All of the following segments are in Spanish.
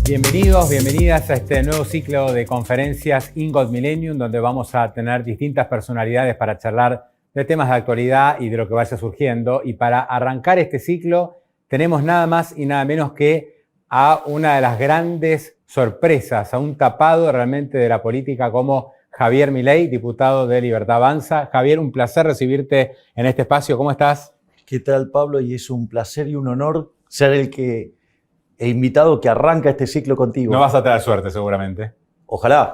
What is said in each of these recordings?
Bienvenidos, bienvenidas a este nuevo ciclo de conferencias Ingold Millennium, donde vamos a tener distintas personalidades para charlar de temas de actualidad y de lo que vaya surgiendo. Y para arrancar este ciclo tenemos nada más y nada menos que a una de las grandes sorpresas, a un tapado realmente de la política como Javier Milei, diputado de Libertad Avanza. Javier, un placer recibirte en este espacio. ¿Cómo estás? ¿Qué tal, Pablo? Y es un placer y un honor ser el invitado que arranca este ciclo contigo. No vas a tener suerte, seguramente. Ojalá.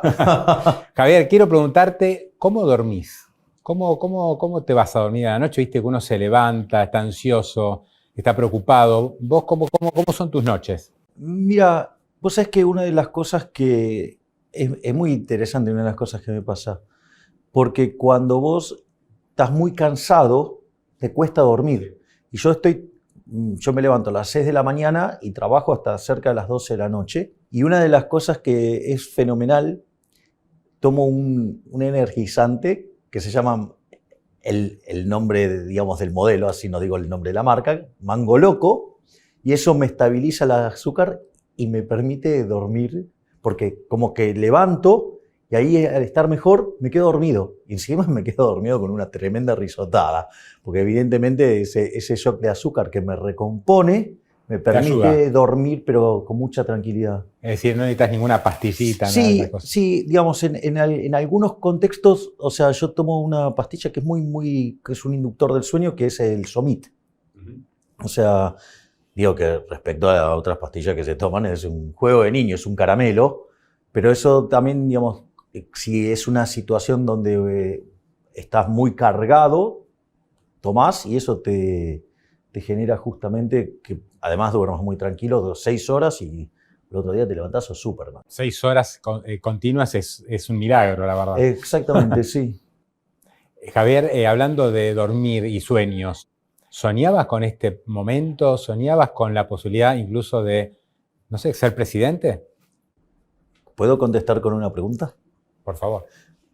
Javier, quiero preguntarte, ¿cómo dormís? ¿Cómo te vas a dormir a la noche? Viste que uno se levanta, está ansioso, está preocupado. ¿Vos cómo son tus noches? Mira, vos sabés que una de las cosas que es muy interesante, una de las cosas que me pasa, porque cuando vos estás muy cansado, te cuesta dormir. Y yo me levanto a las 6 de la mañana y trabajo hasta cerca de las 12 de la noche. Y una de las cosas que es fenomenal, tomo un energizante que se llama el nombre, digamos, del modelo, así no digo el nombre de la marca, Mango Loco, y eso me estabiliza el azúcar y me permite dormir, porque como que levanto y ahí al estar mejor me quedo dormido. Y encima me quedo dormido con una tremenda risotada, porque evidentemente ese shock de azúcar que me recompone me permite dormir, pero con mucha tranquilidad. Es decir, no necesitas ninguna pastillita, sí, nada de esas cosas. Sí, digamos, en algunos contextos, o sea, yo tomo una pastilla que es que es un inductor del sueño, que es el Somit. O sea, digo que respecto a otras pastillas que se toman, es un juego de niño, es un caramelo, pero eso también, digamos, si es una situación donde estás muy cargado, tomás y eso te genera justamente que además duermas muy tranquilo, 6 horas y el otro día te levantás, sos Superman. 6 horas continuas es un milagro, la verdad. Exactamente, sí. Javier, hablando de dormir y sueños, ¿soñabas con este momento? ¿Soñabas con la posibilidad incluso de, no sé, ser presidente? ¿Puedo contestar con una pregunta? Por favor.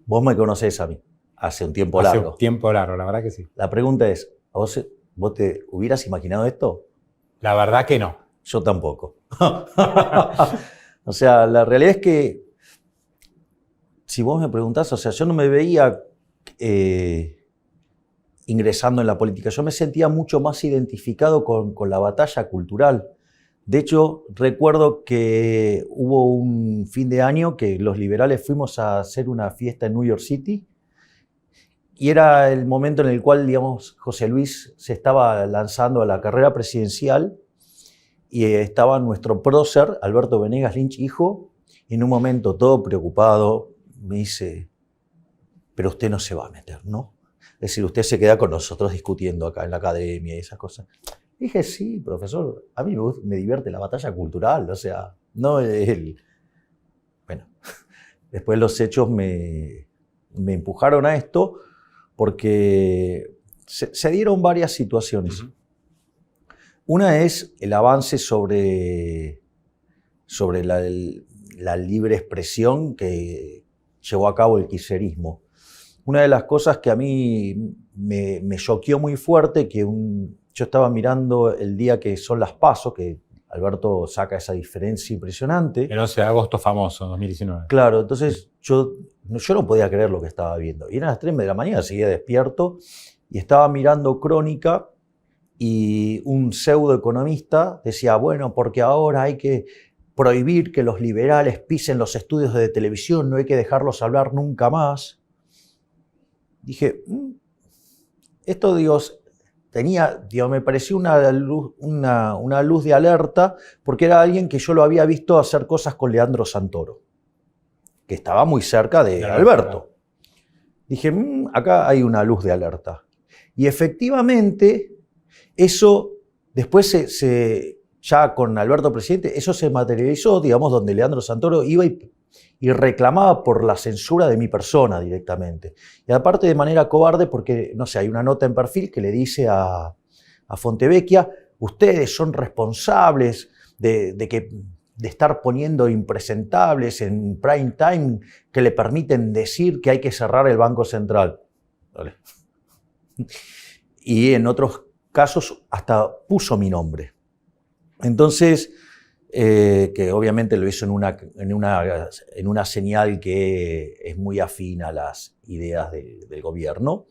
Vos me conocés a mí, hace un tiempo largo. Hace un tiempo largo, la verdad que sí. La pregunta es, ¿vos te hubieras imaginado esto? La verdad que no. Yo tampoco. O sea, la realidad es que, si vos me preguntás, o sea, yo no me veía ingresando en la política. Yo me sentía mucho más identificado con la batalla cultural. De hecho, recuerdo que hubo un fin de año que los liberales fuimos a hacer una fiesta en New York City y era el momento en el cual, digamos, José Luis se estaba lanzando a la carrera presidencial y estaba nuestro prócer, Alberto Venegas Lynch, hijo, y en un momento todo preocupado me dice, pero usted no se va a meter, ¿no? Es decir, usted se queda con nosotros discutiendo acá en la academia y esas cosas. Dije, sí, profesor, a mí me divierte la batalla cultural, o sea, no el... Bueno, después los hechos me empujaron a esto porque se dieron varias situaciones. Uh-huh. Una es el avance sobre la libre expresión que llevó a cabo el kirchnerismo. Una de las cosas que a mí me choqueó muy fuerte, que yo estaba mirando el día que son las PASO, que Alberto saca esa diferencia impresionante. El 11 de agosto famoso, 2019. Claro, entonces yo no podía creer lo que estaba viendo. Y eran las 3 de la mañana, seguía despierto y estaba mirando Crónica y un pseudoeconomista decía, bueno, porque ahora hay que prohibir que los liberales pisen los estudios de televisión, no hay que dejarlos hablar nunca más. Dije, esto, Dios, me pareció una luz de alerta, porque era alguien que yo lo había visto hacer cosas con Leandro Santoro, que estaba muy cerca de Alberto. Dije, acá hay una luz de alerta. Y efectivamente, eso después ya con Alberto presidente, eso se materializó, digamos, donde Leandro Santoro iba y reclamaba por la censura de mi persona directamente. Y aparte de manera cobarde, porque, no sé, hay una nota en Perfil que le dice a Fontevecchia, ustedes son responsables de estar poniendo impresentables en prime time que le permiten decir que hay que cerrar el Banco Central. Vale. Y en otros casos hasta puso mi nombre. Entonces, que obviamente lo hizo en una señal que es muy afín a las ideas del gobierno,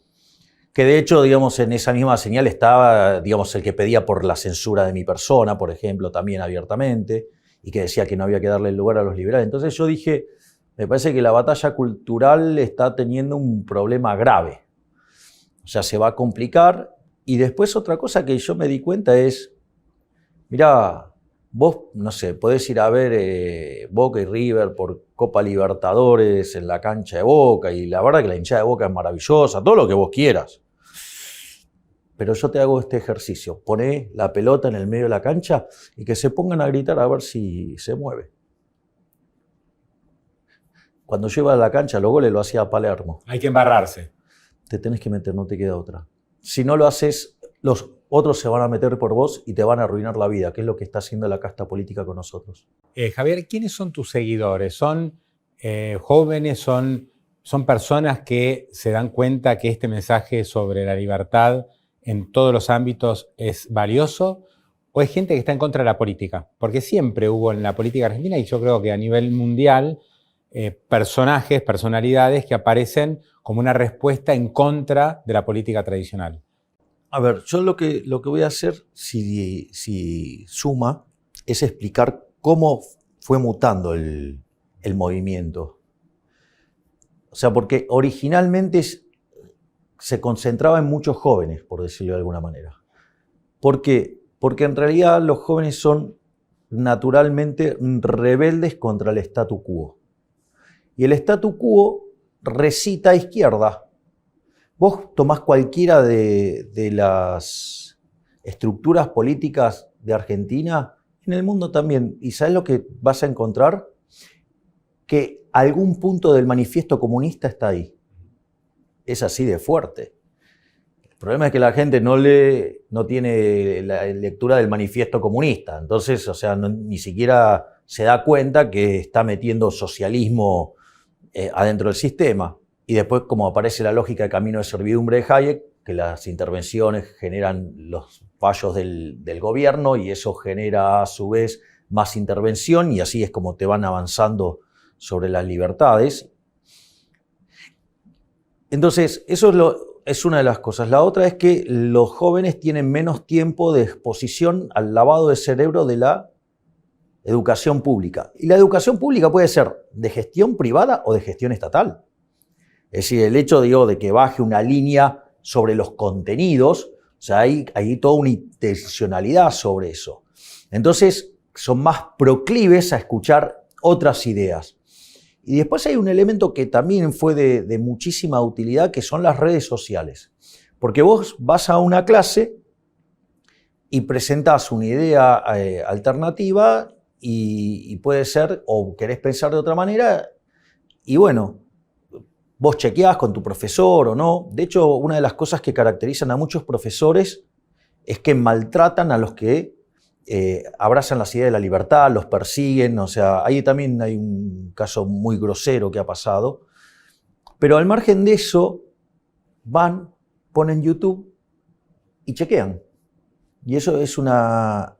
que de hecho, digamos, en esa misma señal estaba, digamos, el que pedía por la censura de mi persona, por ejemplo, también abiertamente, y que decía que no había que darle lugar a los liberales. Entonces yo dije, me parece que la batalla cultural está teniendo un problema grave. O sea, se va a complicar. Y después otra cosa que yo me di cuenta es, mirá, vos, no sé, podés ir a ver Boca y River por Copa Libertadores en la cancha de Boca, y la verdad que la hinchada de Boca es maravillosa, todo lo que vos quieras. Pero yo te hago este ejercicio, poné la pelota en el medio de la cancha y que se pongan a gritar a ver si se mueve. Cuando yo iba a la cancha, los goles lo hacía Palermo. Hay que embarrarse. Te tenés que meter, no te queda otra. Si no lo haces, los otros se van a meter por vos y te van a arruinar la vida, que es lo que está haciendo la casta política con nosotros. Javier, ¿quiénes son tus seguidores? ¿Son jóvenes? ¿Son personas que se dan cuenta que este mensaje sobre la libertad en todos los ámbitos es valioso? ¿O es gente que está en contra de la política? Porque siempre hubo en la política argentina, y yo creo que a nivel mundial, personajes, personalidades que aparecen como una respuesta en contra de la política tradicional. A ver, yo lo que voy a hacer, si suma, es explicar cómo fue mutando el movimiento. O sea, porque originalmente se concentraba en muchos jóvenes, por decirlo de alguna manera. ¿Por qué? Porque en realidad los jóvenes son naturalmente rebeldes contra el statu quo. Y el statu quo recita a izquierda. Vos tomás cualquiera de las estructuras políticas de Argentina, en el mundo también, y ¿sabés lo que vas a encontrar? Que algún punto del manifiesto comunista está ahí. Es así de fuerte. El problema es que la gente no tiene la lectura del manifiesto comunista. Entonces, o sea, ni siquiera se da cuenta que está metiendo socialismo adentro del sistema. Y después, como aparece la lógica de camino de servidumbre de Hayek, que las intervenciones generan los fallos del gobierno y eso genera a su vez más intervención, y así es como te van avanzando sobre las libertades. Entonces, eso es una de las cosas. La otra es que los jóvenes tienen menos tiempo de exposición al lavado de cerebro de la educación pública. Y la educación pública puede ser de gestión privada o de gestión estatal. Es decir, el hecho, de que baje una línea sobre los contenidos, o sea, hay toda una intencionalidad sobre eso. Entonces, son más proclives a escuchar otras ideas. Y después hay un elemento que también fue de muchísima utilidad, que son las redes sociales. Porque vos vas a una clase y presentás una idea alternativa y puede ser, o querés pensar de otra manera, y bueno, vos chequeás con tu profesor o no. De hecho, una de las cosas que caracterizan a muchos profesores es que maltratan a los que abrazan las ideas de la libertad, los persiguen. O sea, ahí también hay un caso muy grosero que ha pasado. Pero al margen de eso, van, ponen YouTube y chequean. Y eso es una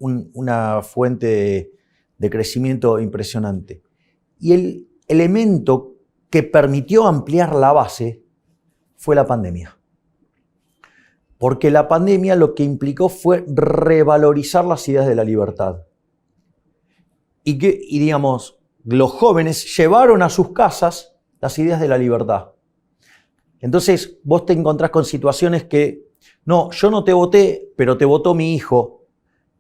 fuente de crecimiento impresionante. Y el elemento que permitió ampliar la base fue la pandemia. Porque la pandemia lo que implicó fue revalorizar las ideas de la libertad. Y digamos, los jóvenes llevaron a sus casas las ideas de la libertad. Entonces vos te encontrás con situaciones que, no, yo no te voté, pero te votó mi hijo,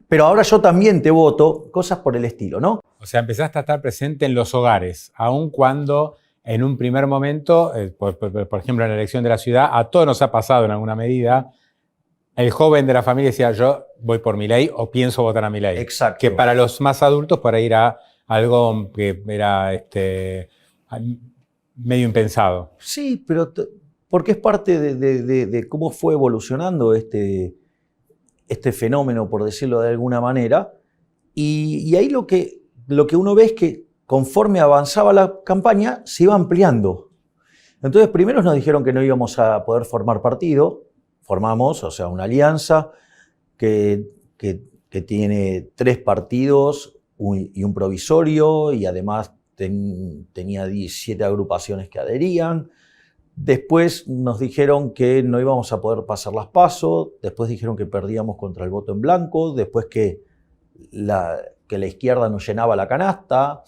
pero ahora yo también te voto, cosas por el estilo, ¿no? O sea, empezaste a estar presente en los hogares, aun cuando en un primer momento, por ejemplo, en la elección de la ciudad, a todos nos ha pasado en alguna medida, el joven de la familia decía, yo voy por Milei o pienso votar a Milei. Exacto. Que para los más adultos por ahí era algo que era medio impensado. Sí, pero porque es parte de cómo fue evolucionando este fenómeno, por decirlo de alguna manera. Y ahí lo que uno ve es que conforme avanzaba la campaña, se iba ampliando. Entonces, primero nos dijeron que no íbamos a poder formar partido. Formamos, o sea, una alianza que tiene 3 partidos y un provisorio, y además tenía 17 agrupaciones que adherían. Después nos dijeron que no íbamos a poder pasar las PASO, después dijeron que perdíamos contra el voto en blanco, después que la izquierda nos llenaba la canasta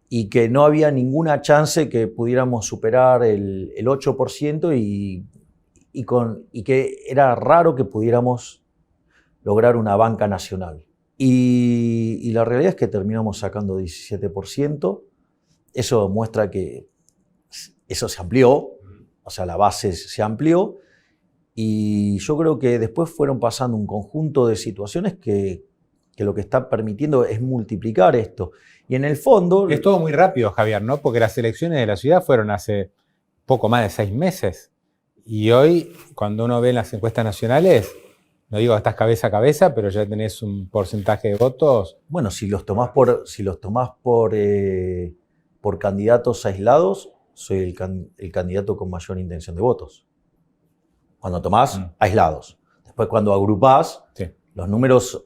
y que no había ninguna chance que pudiéramos superar el 8% y que era raro que pudiéramos lograr una banca nacional. Y la realidad es que terminamos sacando 17%. Eso muestra que eso se amplió, o sea, la base se amplió, y yo creo que después fueron pasando un conjunto de situaciones que lo que está permitiendo es multiplicar esto. Y en el fondo... Es todo muy rápido, Javier, ¿no? Porque las elecciones de la ciudad fueron hace poco más de 6 meses. Y hoy, cuando uno ve las encuestas nacionales, no digo que estás cabeza a cabeza, pero ya tenés un porcentaje de votos. Bueno, si los tomás por candidatos aislados, soy el candidato con mayor intención de votos. Cuando tomás aislados. Después cuando agrupás, sí, los números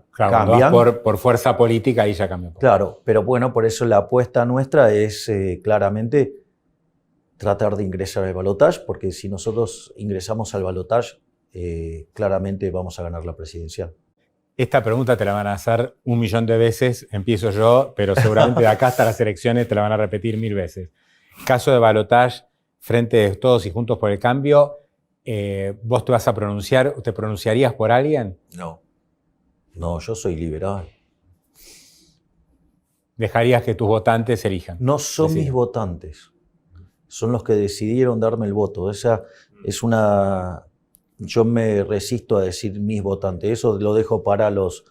cambian. Por fuerza política ahí ya cambió. Claro, pero bueno, por eso la apuesta nuestra es claramente tratar de ingresar al balotaje, porque si nosotros ingresamos al balotaje, claramente vamos a ganar la presidencial. Esta pregunta te la van a hacer 1 millón de veces, empiezo yo, pero seguramente de acá hasta las elecciones te la van a repetir 1000 veces. Caso de balotaje, Frente de Todos y Juntos por el Cambio, ¿vos te vas a pronunciar, te pronunciarías por alguien? No, yo soy liberal. ¿Dejarías que tus votantes elijan? No son mis votantes, son los que decidieron darme el voto. Esa es una... Yo me resisto a decir mis votantes, eso lo dejo para los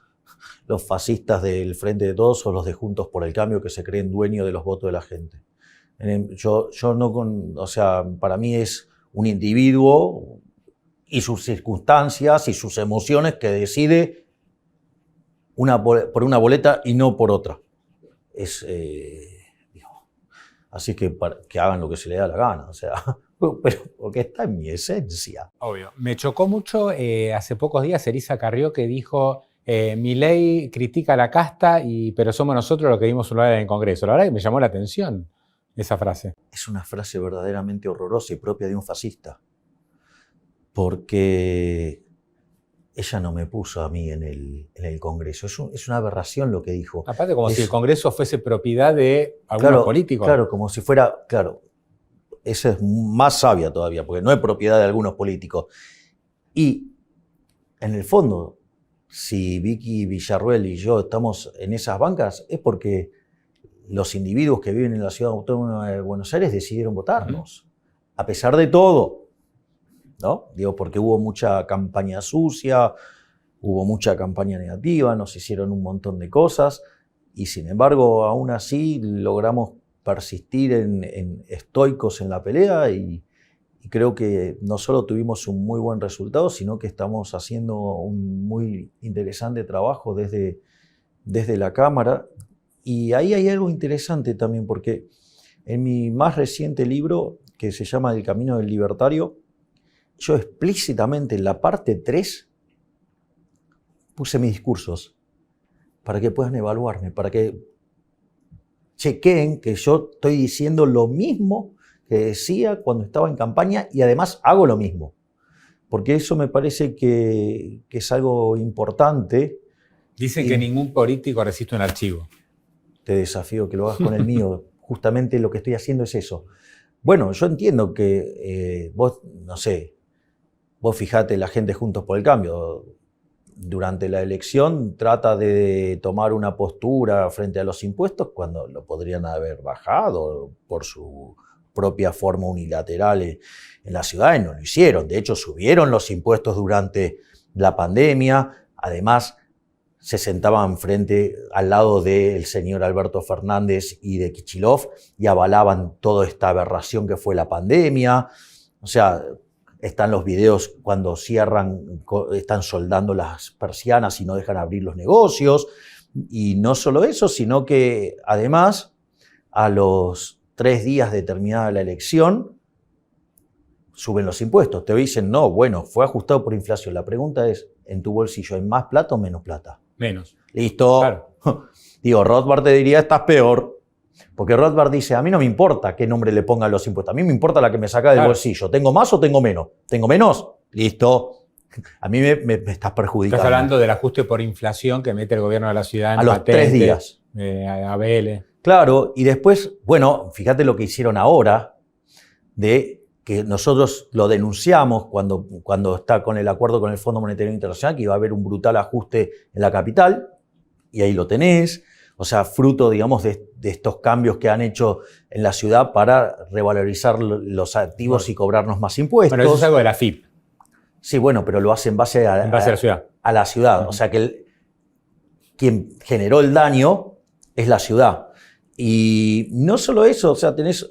fascistas del Frente de Todos o los de Juntos por el Cambio que se creen dueños de los votos de la gente. Yo no, o sea, para mí es un individuo y sus circunstancias y sus emociones que decide por una boleta y no por otra. Así que hagan lo que se les da la gana, o sea, pero porque está en mi esencia. Obvio. Me chocó mucho hace pocos días Elisa Carrió, que dijo: Milei critica a la casta, pero somos nosotros los que dimos un lugar en el Congreso. La verdad que me llamó la atención esa frase. Es una frase verdaderamente horrorosa y propia de un fascista, porque ella no me puso a mí en el Congreso. Es una aberración lo que dijo. Aparte, como si el Congreso fuese propiedad de algunos políticos. Claro, como si fuera... Claro, esa es más sabia todavía, porque no es propiedad de algunos políticos. Y, en el fondo, si Vicky Villarruel y yo estamos en esas bancas, es porque los individuos que viven en la Ciudad Autónoma de Buenos Aires decidieron votarnos. A pesar de todo, ¿no? Digo, porque hubo mucha campaña sucia, hubo mucha campaña negativa, nos hicieron un montón de cosas, y sin embargo, aún así, logramos persistir en estoicos en la pelea, y creo que no solo tuvimos un muy buen resultado, sino que estamos haciendo un muy interesante trabajo desde la Cámara. Y ahí hay algo interesante también, porque en mi más reciente libro, que se llama El Camino del Libertario, yo explícitamente en la parte 3 puse mis discursos para que puedan evaluarme, para que chequeen que yo estoy diciendo lo mismo que decía cuando estaba en campaña, y además hago lo mismo. Porque eso me parece que es algo importante. Dicen que ningún político resiste un archivo. Te desafío que lo hagas con el mío. Justamente lo que estoy haciendo es eso. Bueno, yo entiendo que vos, no sé, vos fijate, la gente Juntos por el Cambio, durante la elección trata de tomar una postura frente a los impuestos cuando lo podrían haber bajado por su propia forma unilateral en la ciudad, y no lo hicieron. De hecho, subieron los impuestos durante la pandemia. Además, se sentaban al lado del señor Alberto Fernández y de Kicillof y avalaban toda esta aberración que fue la pandemia. O sea, están los videos cuando cierran, están soldando las persianas y no dejan abrir los negocios. Y no solo eso, sino que además, a los 3 días de terminada la elección, suben los impuestos. Te dicen, no, bueno, fue ajustado por inflación. La pregunta es, ¿en tu bolsillo hay más plata o menos plata? Menos. Listo. Claro. Digo, Rothbard te diría, estás peor. Porque Rothbard dice, a mí no me importa qué nombre le pongan los impuestos, a mí me importa la que me saca del bolsillo. ¿Tengo más o tengo menos? ¿Tengo menos? Listo. A mí me estás perjudicando. Estás hablando del ajuste por inflación que mete el gobierno de la ciudad en a los patentes, 3 días. ABL. Claro, y después, bueno, fíjate lo que hicieron ahora, de que nosotros lo denunciamos cuando está con el acuerdo con el Fondo Monetario Internacional, que iba a haber un brutal ajuste en la capital, y ahí lo tenés. O sea, fruto, digamos, de estos cambios que han hecho en la ciudad para revalorizar los activos y cobrarnos más impuestos. Bueno, eso es algo de la FIP. Sí, bueno, pero lo hace en base a la ciudad. A la ciudad. O sea, que quien generó el daño es la ciudad. Y no solo eso, o sea, tenés...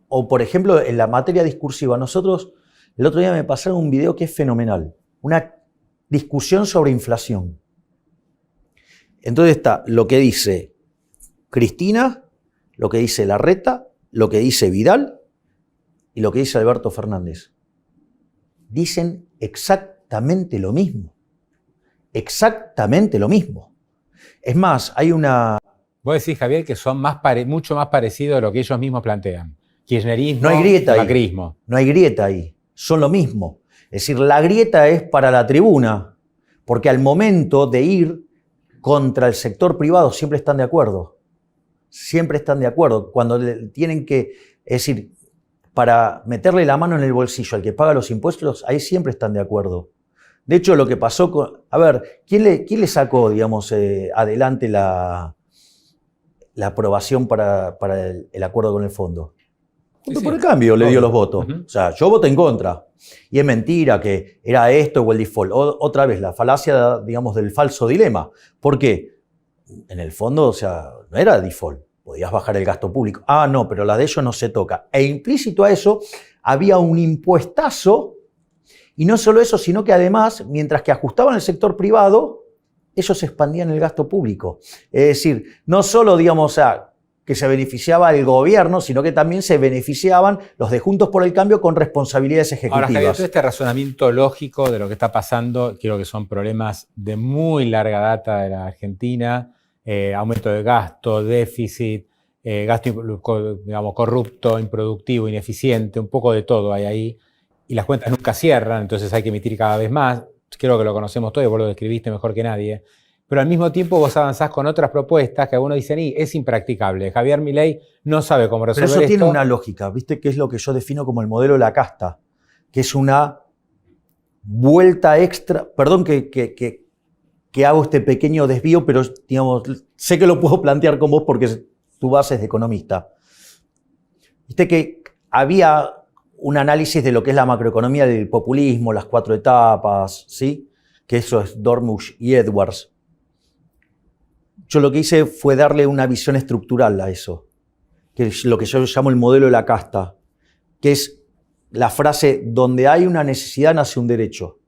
O, por ejemplo, en la materia discursiva, nosotros, el otro día me pasaron un video que es fenomenal. Una discusión sobre inflación. Entonces está lo que dice Cristina, lo que dice Larreta, lo que dice Vidal y lo que dice Alberto Fernández. Dicen exactamente lo mismo. Exactamente lo mismo. Es más, hay una... Vos decís, Javier, que son mucho más parecidos a lo que ellos mismos plantean. Kirchnerismo, no hay grieta macrismo. Ahí. No hay grieta ahí. Son lo mismo. Es decir, la grieta es para la tribuna, porque al momento de ir contra el sector privado siempre están de acuerdo. Siempre están de acuerdo. Cuando tienen que, es decir, para meterle la mano en el bolsillo al que paga los impuestos, ahí siempre están de acuerdo. De hecho, lo que pasó con... A ver, ¿quién le sacó, digamos, adelante la aprobación para el acuerdo con el fondo? Juntos por el Cambio le dio los votos. O sea, yo voté en contra. Y es mentira que era esto o el default. Otra vez, la falacia, digamos, del falso dilema. ¿Por qué? En el fondo, o sea, no era default. Podías bajar el gasto público. Ah, no, pero la de ellos no se toca. E implícito a eso, había un impuestazo. Y no solo eso, sino que además, mientras que ajustaban el sector privado, ellos expandían el gasto público. Es decir, no solo, digamos, o sea, que se beneficiaba el gobierno, sino que también se beneficiaban los de Juntos por el Cambio con responsabilidades ejecutivas. Ahora, Javier, todo este razonamiento lógico de lo que está pasando, creo que son problemas de muy larga data de la Argentina, aumento de gasto, déficit, gasto, digamos, corrupto, improductivo, ineficiente, un poco de todo hay ahí, y las cuentas nunca cierran, entonces hay que emitir cada vez más. Creo que lo conocemos todos y vos lo describiste mejor que nadie. Pero al mismo tiempo vos avanzás con otras propuestas que algunos dicen, es impracticable. Javier Milei no sabe cómo resolver esto. Pero eso tiene una lógica, ¿viste? Que es lo que yo defino como el modelo de la casta, que es una vuelta extra. Perdón que hago este pequeño desvío, pero digamos, sé que lo puedo plantear con vos porque tu base es de economista. Viste que había un análisis de lo que es la macroeconomía del populismo, las 4 etapas, ¿sí? Que eso es Dormush y Edwards. Yo lo que hice fue darle una visión estructural a eso, que es lo que yo llamo el modelo de la casta, que es la frase, donde hay una necesidad nace un derecho.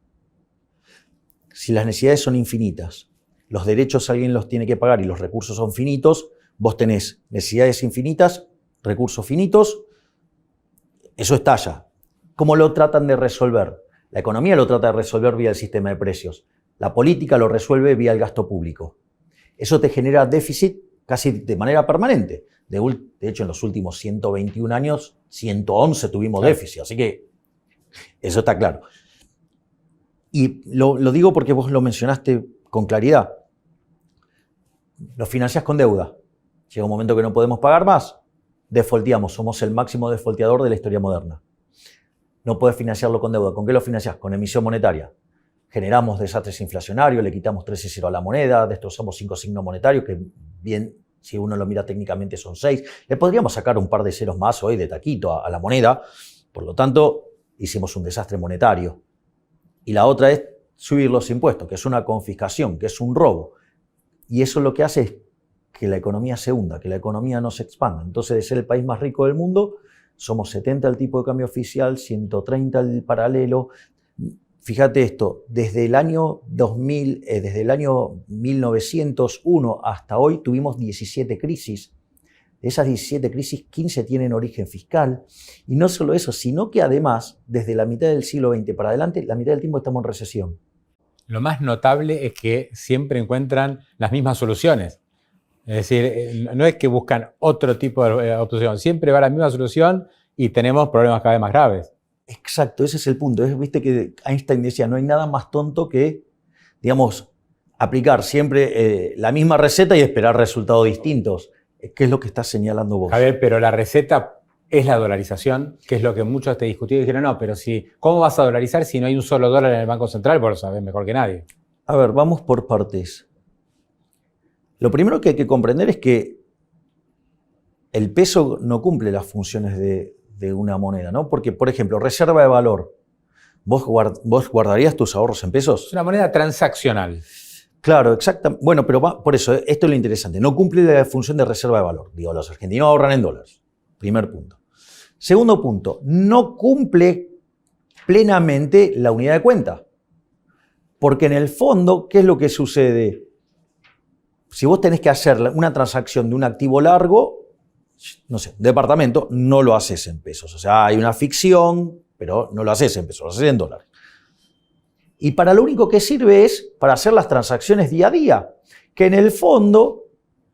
Si las necesidades son infinitas, los derechos alguien los tiene que pagar y los recursos son finitos, vos tenés necesidades infinitas, recursos finitos, eso estalla. ¿Cómo lo tratan de resolver? La economía lo trata de resolver vía el sistema de precios. La política lo resuelve vía el gasto público. Eso te genera déficit casi de manera permanente. De hecho, en los últimos 121 años, 111 tuvimos déficit. Así que eso está claro. Y lo digo porque vos lo mencionaste con claridad. Lo financiás con deuda. Llega un momento que no podemos pagar más. Defaulteamos. Somos el máximo defaulteador de la historia moderna. No podés financiarlo con deuda. ¿Con qué lo financiás? Con emisión monetaria. Generamos desastres inflacionarios, le quitamos 3 y 0 a la moneda, destrozamos 5 signos monetarios, que bien, si uno lo mira técnicamente son 6. Le podríamos sacar un par de ceros más hoy de taquito a la moneda. Por lo tanto, hicimos un desastre monetario. Y la otra es subir los impuestos, que es una confiscación, que es un robo. Y eso lo que hace es que la economía se hunda, que la economía no se expanda. Entonces, de ser el país más rico del mundo, somos 70 el tipo de cambio oficial, 130 el paralelo. Fíjate esto, desde el año 2000, desde el año 1901 hasta hoy tuvimos 17 crisis. De esas 17 crisis, 15 tienen origen fiscal. Y no solo eso, sino que además, desde la mitad del siglo XX para adelante, la mitad del tiempo estamos en recesión. Lo más notable es que siempre encuentran las mismas soluciones. Es decir, no es que buscan otro tipo de opción, siempre va a la misma solución y tenemos problemas cada vez más graves. Exacto, ese es el punto. Viste que Einstein decía, no hay nada más tonto que, digamos, aplicar siempre la misma receta y esperar resultados distintos. ¿Qué es lo que estás señalando vos? Javier, pero la receta es la dolarización, que es lo que muchos te discutieron y dijeron, no, pero ¿cómo vas a dolarizar si no hay un solo dólar en el Banco Central? Vos lo sabés mejor que nadie. A ver, vamos por partes. Lo primero que hay que comprender es que el peso no cumple las funciones de una moneda, ¿no? Porque, por ejemplo, reserva de valor. ¿Vos guardarías tus ahorros en pesos? Es una moneda transaccional. Claro, exactamente. Bueno, pero por eso, esto es lo interesante. No cumple la función de reserva de valor. Digo, los argentinos ahorran en dólares. Primer punto. Segundo punto, no cumple plenamente la unidad de cuenta. Porque en el fondo, ¿qué es lo que sucede? Si vos tenés que hacer una transacción de un activo largo, no sé, departamento, no lo haces en pesos. O sea, hay una ficción, pero no lo haces en pesos, lo haces en dólares. Y para lo único que sirve es para hacer las transacciones día a día, que en el fondo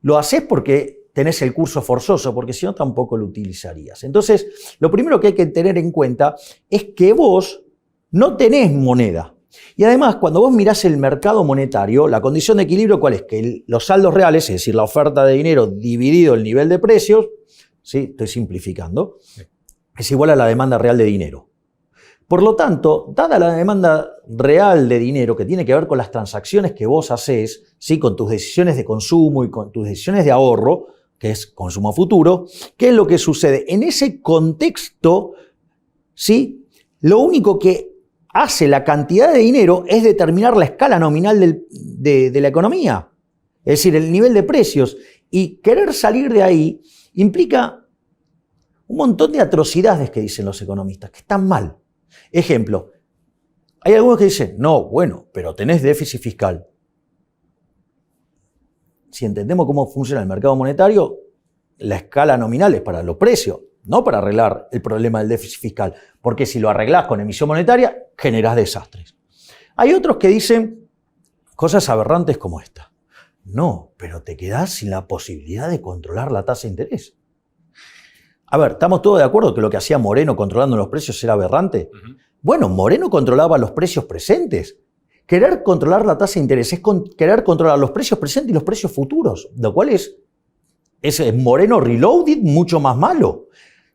lo haces porque tenés el curso forzoso, porque si no tampoco lo utilizarías. Entonces, lo primero que hay que tener en cuenta es que vos no tenés moneda. Y además, cuando vos mirás el mercado monetario, la condición de equilibrio, ¿cuál es? Que los saldos reales, es decir, la oferta de dinero dividido el nivel de precios, ¿sí? Estoy simplificando, es igual a la demanda real de dinero. Por lo tanto, dada la demanda real de dinero que tiene que ver con las transacciones que vos hacés, ¿sí? Con tus decisiones de consumo y con tus decisiones de ahorro, que es consumo futuro, ¿qué es lo que sucede? En ese contexto, ¿sí? Lo único que hace la cantidad de dinero es determinar la escala nominal de la economía, es decir, el nivel de precios. Y querer salir de ahí implica un montón de atrocidades que dicen los economistas, que están mal. Ejemplo, hay algunos que dicen, no, bueno, pero tenés déficit fiscal. Si entendemos cómo funciona el mercado monetario, la escala nominal es para los precios, no para arreglar el problema del déficit fiscal, porque si lo arreglás con emisión monetaria, generás desastres. Hay otros que dicen cosas aberrantes como esta. No, pero te quedás sin la posibilidad de controlar la tasa de interés. A ver, ¿estamos todos de acuerdo que lo que hacía Moreno controlando los precios era aberrante? Bueno, Moreno controlaba los precios presentes. Querer controlar la tasa de interés es querer controlar los precios presentes y los precios futuros, lo cual es Moreno Reloaded mucho más malo.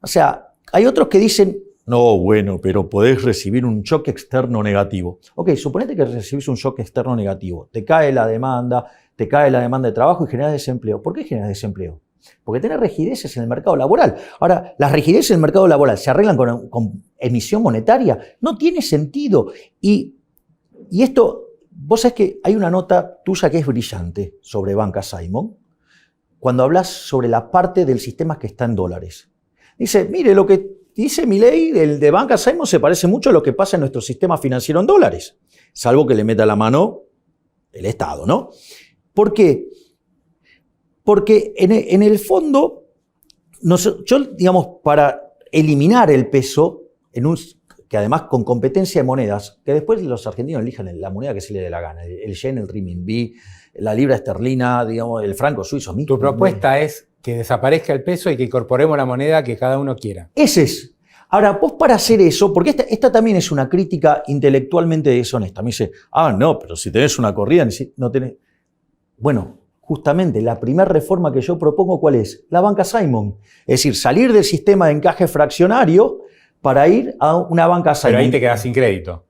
O sea, hay otros que dicen, no, bueno, pero podés recibir un shock externo negativo. Ok, suponete que recibís un shock externo negativo. Te cae la demanda de trabajo y generas desempleo. ¿Por qué generas desempleo? Porque tenés rigideces en el mercado laboral. Ahora, las rigideces en el mercado laboral se arreglan con emisión monetaria. No tiene sentido. Y esto, vos sabés que hay una nota tuya que es brillante sobre Banca Simon, cuando hablas sobre la parte del sistema que está en dólares. Dice, mire, lo que dice Milei, el de Banca Simon, se parece mucho a lo que pasa en nuestro sistema financiero en dólares, salvo que le meta la mano el Estado, ¿no? ¿Por qué? Porque en el fondo, yo, digamos, para eliminar el peso, que además con competencia de monedas, que después los argentinos elijan la moneda que se les dé la gana, el yen, el renminbi, la libra esterlina, digamos, el franco suizo. Tu propuesta es que desaparezca el peso y que incorporemos la moneda que cada uno quiera. Ese es. Ahora, vos para hacer eso, porque esta también es una crítica intelectualmente deshonesta. Me dice, no, pero si tenés una corrida, no tenés... Bueno, justamente la primera reforma que yo propongo, ¿cuál es? La Banca Simon. Es decir, salir del sistema de encaje fraccionario para ir a una banca Simon. Pero ahí te quedas sin crédito.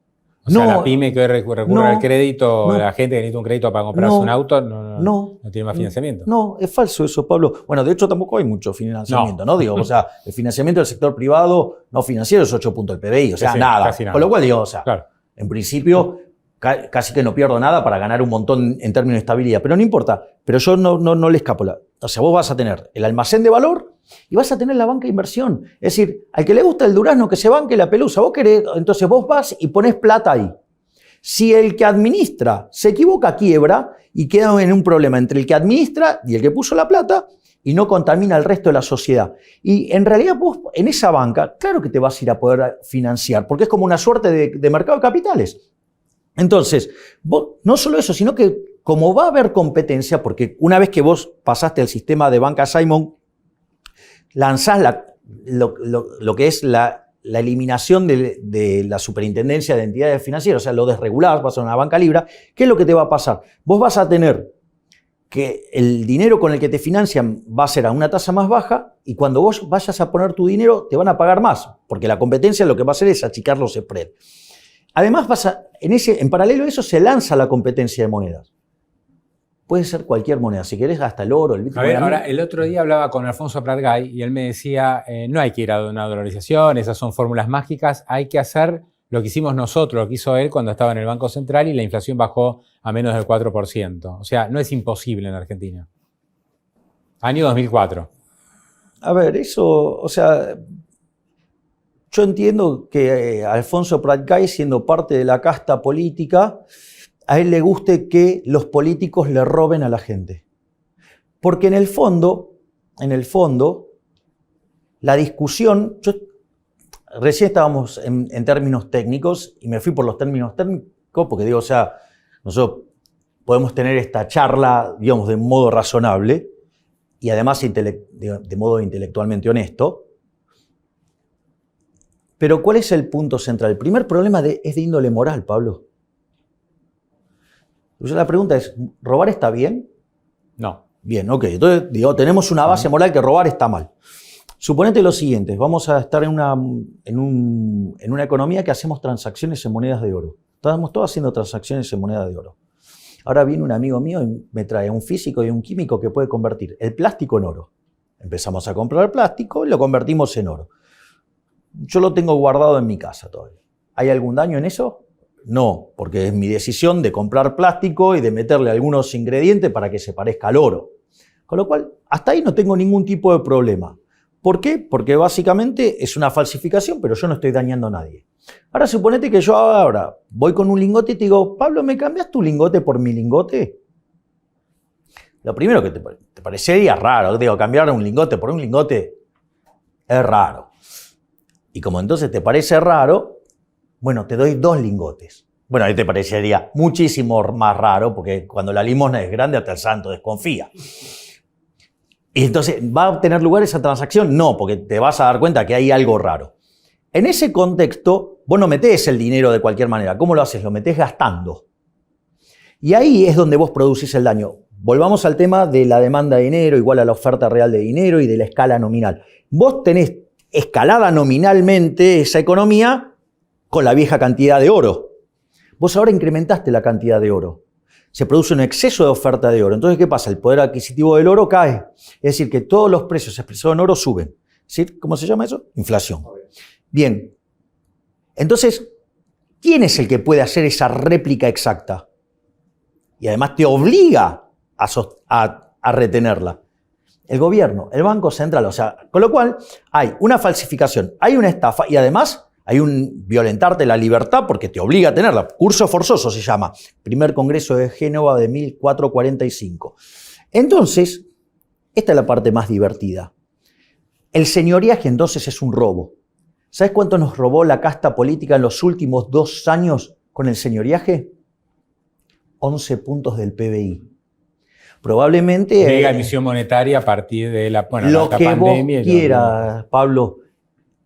O sea, la pyme que hoy recurre al crédito, la gente que necesita un crédito para comprarse un auto, no tiene más financiamiento. No, es falso eso, Pablo. Bueno, de hecho tampoco hay mucho financiamiento, ¿no? Digo, o sea, el financiamiento del sector privado no financiero es 8 puntos del PBI, o sea, nada. Con lo cual digo, o sea, claro, en principio casi que no pierdo nada para ganar un montón en términos de estabilidad, pero no importa. Pero yo no le escapo. O sea, vos vas a tener el almacén de valor y vas a tener la banca de inversión. Es decir, al que le gusta el durazno que se banque la pelusa, vos querés, entonces vos vas y ponés plata ahí. Si el que administra se equivoca, quiebra y queda en un problema entre el que administra y el que puso la plata y no contamina al resto de la sociedad. Y en realidad vos en esa banca, claro que te vas a ir a poder financiar, porque es como una suerte de mercado de capitales. Entonces, no solo eso, sino que como va a haber competencia, porque una vez que vos pasaste al sistema de banca Simon, lanzás lo que es la eliminación de la superintendencia de entidades financieras, o sea, lo desregulás, vas a una banca libre. ¿Qué es lo que te va a pasar? Vos vas a tener que el dinero con el que te financian va a ser a una tasa más baja y cuando vos vayas a poner tu dinero te van a pagar más, porque la competencia lo que va a hacer es achicar los spreads. Además, en paralelo a eso se lanza la competencia de monedas. Puede ser cualquier moneda, si querés hasta el oro, el Bitcoin. A ver, ahora, el otro día hablaba con Alfonso Prat-Gay y él me decía, no hay que ir a una dolarización, esas son fórmulas mágicas, hay que hacer lo que hicimos nosotros, lo que hizo él cuando estaba en el Banco Central y la inflación bajó a menos del 4%. O sea, no es imposible en Argentina. Año 2004. A ver, eso, o sea, yo entiendo que Alfonso Prat-Gay, siendo parte de la casta política, a él le guste que los políticos le roben a la gente. Porque en el fondo, la discusión, recién estábamos en términos técnicos y me fui por los términos técnicos porque digo, o sea, nosotros podemos tener esta charla, digamos, de modo razonable y además de modo intelectualmente honesto. Pero ¿cuál es el punto central? El primer problema es de índole moral, Pablo. La pregunta es, ¿robar está bien? No. Bien, ok. Entonces, digo, tenemos una base moral que robar está mal. Suponete lo siguiente, vamos a estar en una economía que hacemos transacciones en monedas de oro. Estamos todos haciendo transacciones en moneda de oro. Ahora viene un amigo mío y me trae un físico y un químico que puede convertir el plástico en oro. Empezamos a comprar plástico y lo convertimos en oro. Yo lo tengo guardado en mi casa todavía. ¿Hay algún daño en eso? No, porque es mi decisión de comprar plástico y de meterle algunos ingredientes para que se parezca al oro. Con lo cual, hasta ahí no tengo ningún tipo de problema. ¿Por qué? Porque básicamente es una falsificación, pero yo no estoy dañando a nadie. Ahora suponete que yo ahora voy con un lingote y te digo, Pablo, ¿me cambias tu lingote por mi lingote? Lo primero que te parecería raro, digo, cambiar un lingote por un lingote es raro. Y como entonces te parece raro, bueno, te doy 2 lingotes. Bueno, ahí te parecería muchísimo más raro, porque cuando la limosna es grande hasta el santo desconfía. Y entonces, ¿va a tener lugar esa transacción? No, porque te vas a dar cuenta que hay algo raro. En ese contexto, vos no metés el dinero de cualquier manera. ¿Cómo lo haces? Lo metés gastando. Y ahí es donde vos producís el daño. Volvamos al tema de la demanda de dinero igual a la oferta real de dinero y de la escala nominal. Vos tenés escalada nominalmente esa economía con la vieja cantidad de oro. Vos ahora incrementaste la cantidad de oro. Se produce un exceso de oferta de oro. Entonces, ¿qué pasa? El poder adquisitivo del oro cae. Es decir, que todos los precios expresados en oro suben. ¿Sí? ¿Cómo se llama eso? Inflación. Bien. Entonces, ¿quién es el que puede hacer esa réplica exacta? Y además te obliga a retenerla. El gobierno, el Banco Central. O sea, con lo cual hay una falsificación, hay una estafa y además hay un violentarte la libertad porque te obliga a tenerla. Curso forzoso se llama. Primer Congreso de Génova de 1445. Entonces, esta es la parte más divertida. El señoriaje entonces es un robo. ¿Sabes cuánto nos robó la casta política en los últimos 2 años con el señoriaje? 11 puntos del PBI. Probablemente... Llega emisión monetaria a partir de la pandemia. Lo que vos quieras, Pablo.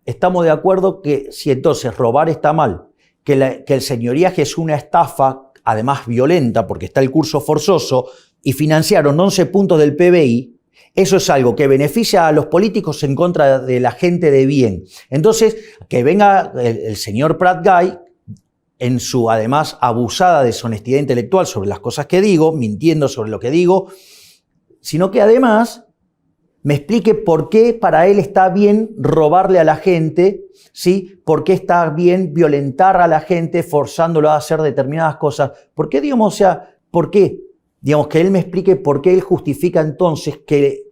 Estamos de acuerdo que si entonces robar está mal, que el señoriaje es una estafa, además violenta, porque está el curso forzoso, y financiaron 11 puntos del PBI, eso es algo que beneficia a los políticos en contra de la gente de bien. Entonces, que venga el señor Prat-Gay, en su además abusada deshonestidad intelectual sobre las cosas que digo, mintiendo sobre lo que digo, sino que además me explique por qué para él está bien robarle a la gente, ¿sí? Por qué está bien violentar a la gente forzándolo a hacer determinadas cosas. ¿Por qué, digamos, o sea, por qué? Digamos, que él me explique por qué él justifica entonces que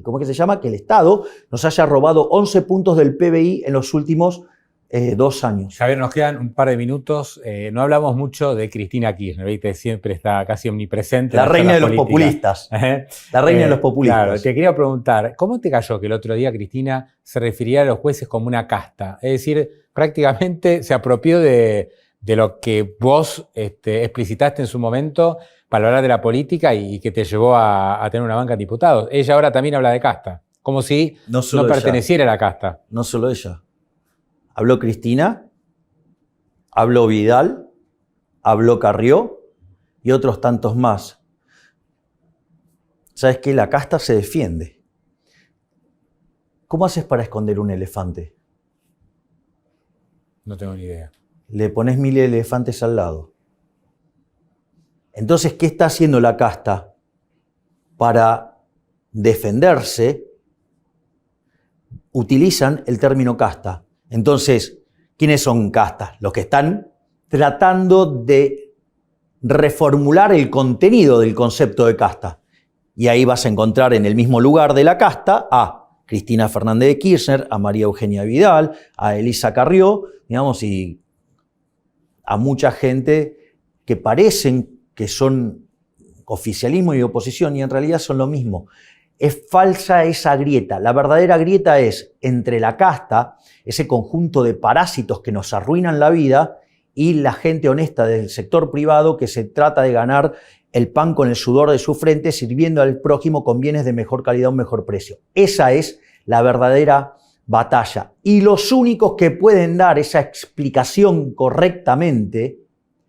¿cómo es que se llama? Que el Estado nos haya robado 11 puntos del PBI en los últimos 2 años. Javier, nos quedan un par de minutos. No hablamos mucho de Cristina Kirchner, ¿viste? Siempre está casi omnipresente. La reina de los populistas. La reina de los populistas. Claro, te quería preguntar, ¿cómo te cayó que el otro día Cristina se refería a los jueces como una casta? Es decir, prácticamente se apropió de de lo que vos explicitaste en su momento para hablar de la política y que te llevó a tener una banca en diputados. Ella ahora también habla de casta, como si no perteneciera a la casta. No solo ella. Habló Cristina, habló Vidal, habló Carrió y otros tantos más. ¿Sabes qué? La casta se defiende. ¿Cómo haces para esconder un elefante? No tengo ni idea. Le pones 1000 elefantes al lado. Entonces, ¿qué está haciendo la casta? Para defenderse, utilizan el término casta. Entonces, ¿quiénes son castas? Los que están tratando de reformular el contenido del concepto de casta. Y ahí vas a encontrar en el mismo lugar de la casta a Cristina Fernández de Kirchner, a María Eugenia Vidal, a Elisa Carrió, digamos, y a mucha gente que parecen que son oficialismo y oposición y en realidad son lo mismo. Es falsa esa grieta. La verdadera grieta es entre la casta, ese conjunto de parásitos que nos arruinan la vida, y la gente honesta del sector privado que se trata de ganar el pan con el sudor de su frente, sirviendo al prójimo con bienes de mejor calidad a un mejor precio. Esa es la verdadera batalla. Y los únicos que pueden dar esa explicación correctamente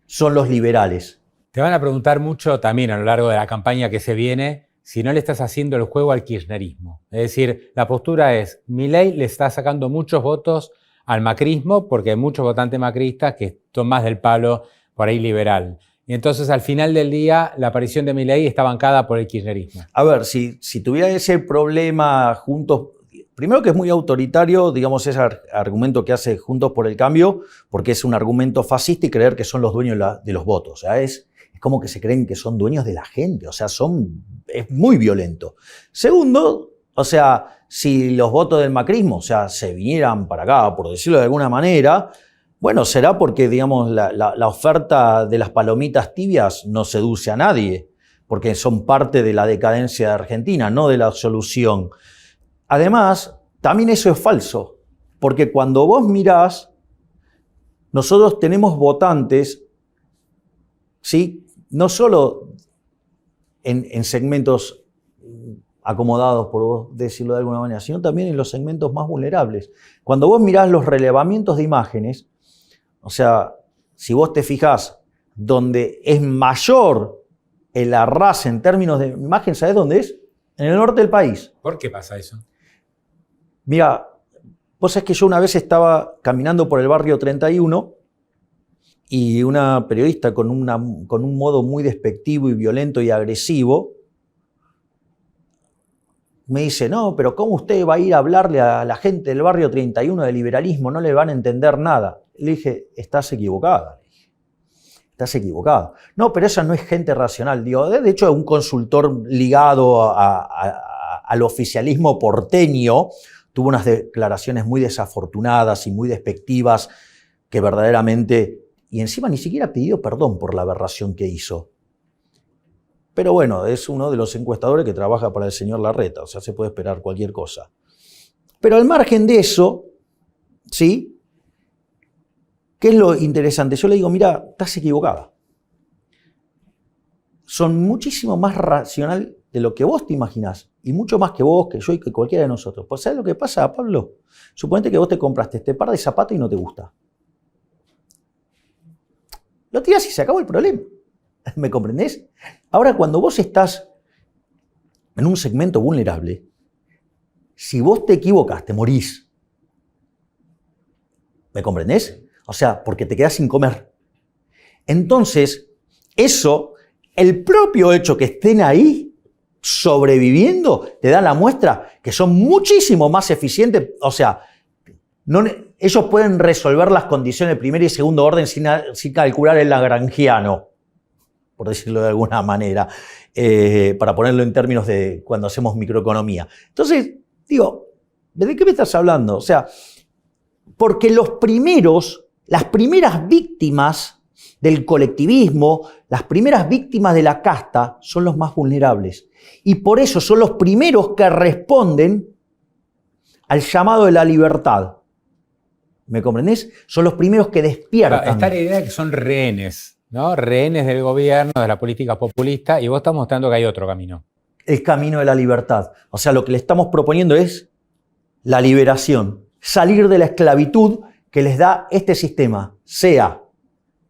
son los liberales. Te van a preguntar mucho también a lo largo de la campaña que se viene si no le estás haciendo el juego al kirchnerismo. Es decir, la postura es, Milei le está sacando muchos votos al macrismo porque hay muchos votantes macristas que son más del palo por ahí liberal. Y entonces al final del día la aparición de Milei está bancada por el kirchnerismo. A ver, si tuviera ese problema Juntos, primero que es muy autoritario, digamos, ese argumento que hace Juntos por el Cambio, porque es un argumento fascista y creer que son los dueños de los votos. O sea, es como que se creen que son dueños de la gente, o sea, es muy violento. Segundo, o sea, si los votos del macrismo, o sea, se vinieran para acá, por decirlo de alguna manera, bueno, será porque, digamos, la oferta de las palomitas tibias no seduce a nadie, porque son parte de la decadencia de Argentina, no de la solución. Además, también eso es falso, porque cuando vos mirás, nosotros tenemos votantes, ¿sí? No solo en segmentos acomodados, por vos decirlo de alguna manera, sino también en los segmentos más vulnerables. Cuando vos mirás los relevamientos de imágenes, o sea, si vos te fijás donde es mayor el arrastre en términos de imagen, ¿sabés dónde es? En el norte del país. ¿Por qué pasa eso? Mira, vos sabés que yo una vez estaba caminando por el barrio 31 y una periodista con un modo muy despectivo y violento y agresivo me dice, no, pero ¿cómo usted va a ir a hablarle a la gente del barrio 31 de liberalismo? No le van a entender nada. Le dije, estás equivocada. Estás equivocado. No, pero esa no es gente racional. Digo, de hecho, un consultor ligado al oficialismo porteño tuvo unas declaraciones muy desafortunadas y muy despectivas que verdaderamente... Y encima ni siquiera pidió perdón por la aberración que hizo. Pero bueno, es uno de los encuestadores que trabaja para el señor Larreta, o sea, se puede esperar cualquier cosa. Pero al margen de eso, ¿sí? ¿Qué es lo interesante? Yo le digo, mira, estás equivocada. Son muchísimo más racional de lo que vos te imaginás, y mucho más que vos, que yo y que cualquiera de nosotros. Pues ¿sabes lo que pasa, Pablo? Suponete que vos te compraste este par de zapatos y no te gusta. Lo tirás y se acabó el problema. ¿Me comprendés? Ahora, cuando vos estás en un segmento vulnerable, si vos te equivocas, te morís. ¿Me comprendés? O sea, porque te quedás sin comer. Entonces, eso, el propio hecho que estén ahí sobreviviendo, te da la muestra que son muchísimo más eficientes. O sea, ellos pueden resolver las condiciones de primer y segundo orden sin calcular el lagrangiano, por decirlo de alguna manera, para ponerlo en términos de cuando hacemos microeconomía. Entonces, digo, ¿de qué me estás hablando? O sea, porque las primeras víctimas del colectivismo, las primeras víctimas de la casta son los más vulnerables. Y por eso son los primeros que responden al llamado de la libertad. ¿Me comprendés? Son los primeros que despiertan. Está la idea de que son rehenes, ¿no? Rehenes del gobierno, de la política populista, y vos estás mostrando que hay otro camino. El camino de la libertad. O sea, lo que le estamos proponiendo es la liberación, salir de la esclavitud que les da este sistema, sea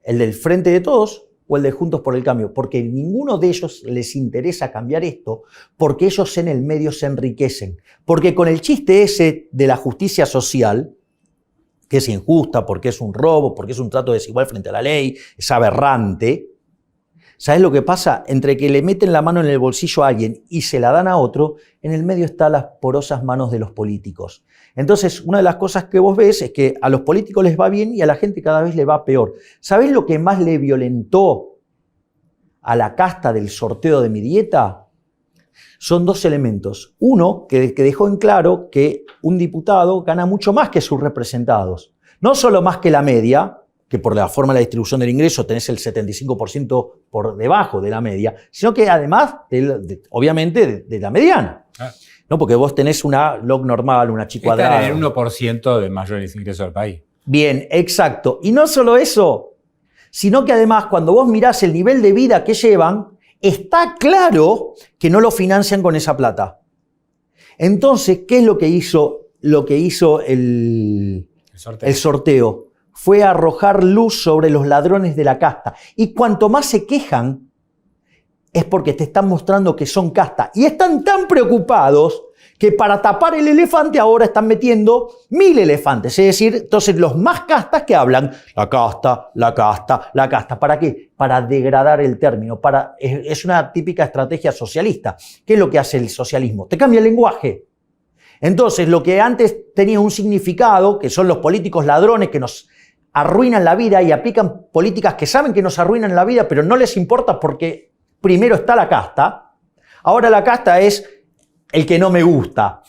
el del Frente de Todos o el de Juntos por el Cambio, porque ninguno de ellos les interesa cambiar esto, porque ellos en el medio se enriquecen. Porque con el chiste ese de la justicia social, que es injusta, porque es un robo, porque es un trato desigual frente a la ley, es aberrante. ¿Sabes lo que pasa? Entre que le meten la mano en el bolsillo a alguien y se la dan a otro, en el medio están las porosas manos de los políticos. Entonces, una de las cosas que vos ves es que a los políticos les va bien y a la gente cada vez le va peor. ¿Sabés lo que más le violentó a la casta del sorteo de mi dieta? Son dos elementos. Uno, que dejó en claro que un diputado gana mucho más que sus representados. No solo más que la media, que por la forma de la distribución del ingreso tenés el 75% por debajo de la media, sino que además, obviamente, de la mediana. ¿No? Porque vos tenés una log normal, una chi cuadrada. Está en el 1% de mayores ingresos del país. Bien, exacto. Y no solo eso, sino que además cuando vos mirás el nivel de vida que llevan, está claro que no lo financian con esa plata. Entonces, ¿qué es lo que hizo el sorteo? Fue arrojar luz sobre los ladrones de la casta. Y cuanto más se quejan, es porque te están mostrando que son casta. Y están tan preocupados que para tapar el elefante ahora están metiendo 1000 elefantes. Es decir, entonces los más castas que hablan, la casta, la casta, la casta. ¿Para qué? Para degradar el término. Es una típica estrategia socialista. ¿Qué es lo que hace el socialismo? Te cambia el lenguaje. Entonces, lo que antes tenía un significado, que son los políticos ladrones que nos arruinan la vida y aplican políticas que saben que nos arruinan la vida, pero no les importa porque primero está la casta. Ahora la casta es el que no me gusta.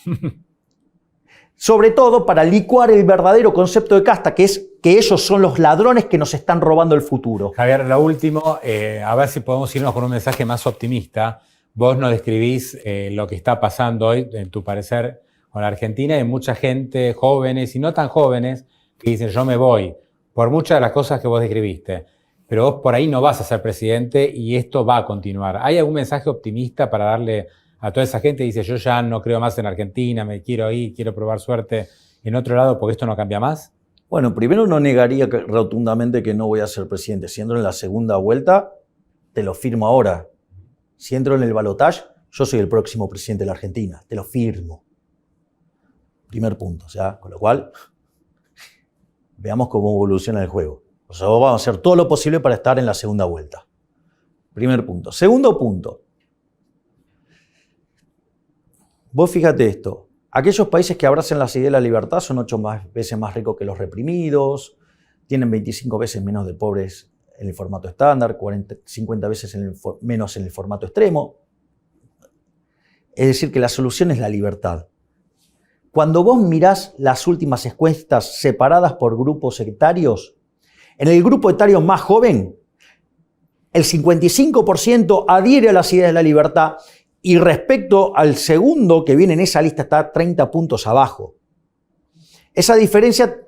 Sobre todo para licuar el verdadero concepto de casta, que es que ellos son los ladrones que nos están robando el futuro. Javier, lo último, a ver si podemos irnos con un mensaje más optimista. Vos nos describís lo que está pasando hoy, en tu parecer, con la Argentina. Hay mucha gente, jóvenes y no tan jóvenes, que dicen yo me voy, por muchas de las cosas que vos describiste. Pero vos por ahí no vas a ser presidente y esto va a continuar. ¿Hay algún mensaje optimista para darle a toda esa gente que dice yo ya no creo más en Argentina, me quiero ir, quiero probar suerte en otro lado porque esto no cambia más? Bueno, primero no negaría rotundamente que no voy a ser presidente. Si entro en la segunda vuelta, te lo firmo ahora. Si entro en el balotaje, yo soy el próximo presidente de la Argentina. Te lo firmo. Primer punto. O sea, con lo cual, veamos cómo evoluciona el juego. O sea, vamos a hacer todo lo posible para estar en la segunda vuelta. Primer punto. Segundo punto. Vos fíjate esto. Aquellos países que abrazan las ideas de la libertad son 8 veces más ricos que los reprimidos, tienen 25 veces menos de pobres en el formato estándar, 50 veces menos en el formato extremo. Es decir, que la solución es la libertad. Cuando vos mirás las últimas encuestas separadas por grupos etarios, en el grupo etario más joven, el 55% adhiere a las ideas de la libertad y respecto al segundo que viene en esa lista está 30 puntos abajo. Esa diferencia,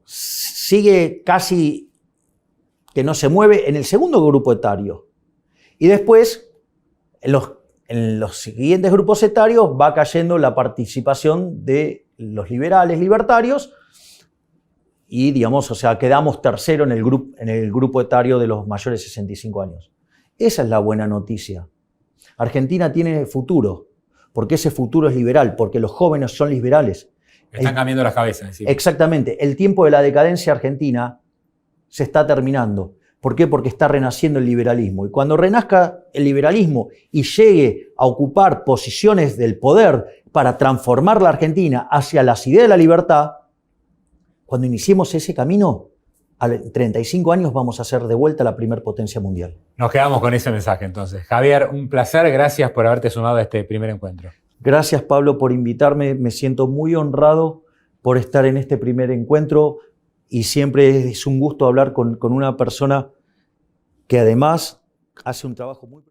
sigue casi que no se mueve en el segundo grupo etario. Y después, en los siguientes grupos etarios va cayendo la participación de los liberales, libertarios, y o sea, quedamos tercero en el grupo etario de los mayores de 65 años. Esa es la buena noticia. Argentina tiene futuro, porque ese futuro es liberal, porque los jóvenes son liberales. Están cambiando las cabezas. ¿Sí? Exactamente. El tiempo de la decadencia argentina se está terminando. ¿Por qué? Porque está renaciendo el liberalismo. Y cuando renazca el liberalismo y llegue a ocupar posiciones del poder para transformar la Argentina hacia las ideas de la libertad, cuando iniciemos ese camino, a 35 años vamos a ser de vuelta la primer potencia mundial. Nos quedamos con ese mensaje entonces. Javier, un placer. Gracias por haberte sumado a este primer encuentro. Gracias, Pablo, por invitarme. Me siento muy honrado por estar en este primer encuentro y siempre es un gusto hablar con una persona que además hace un trabajo muy...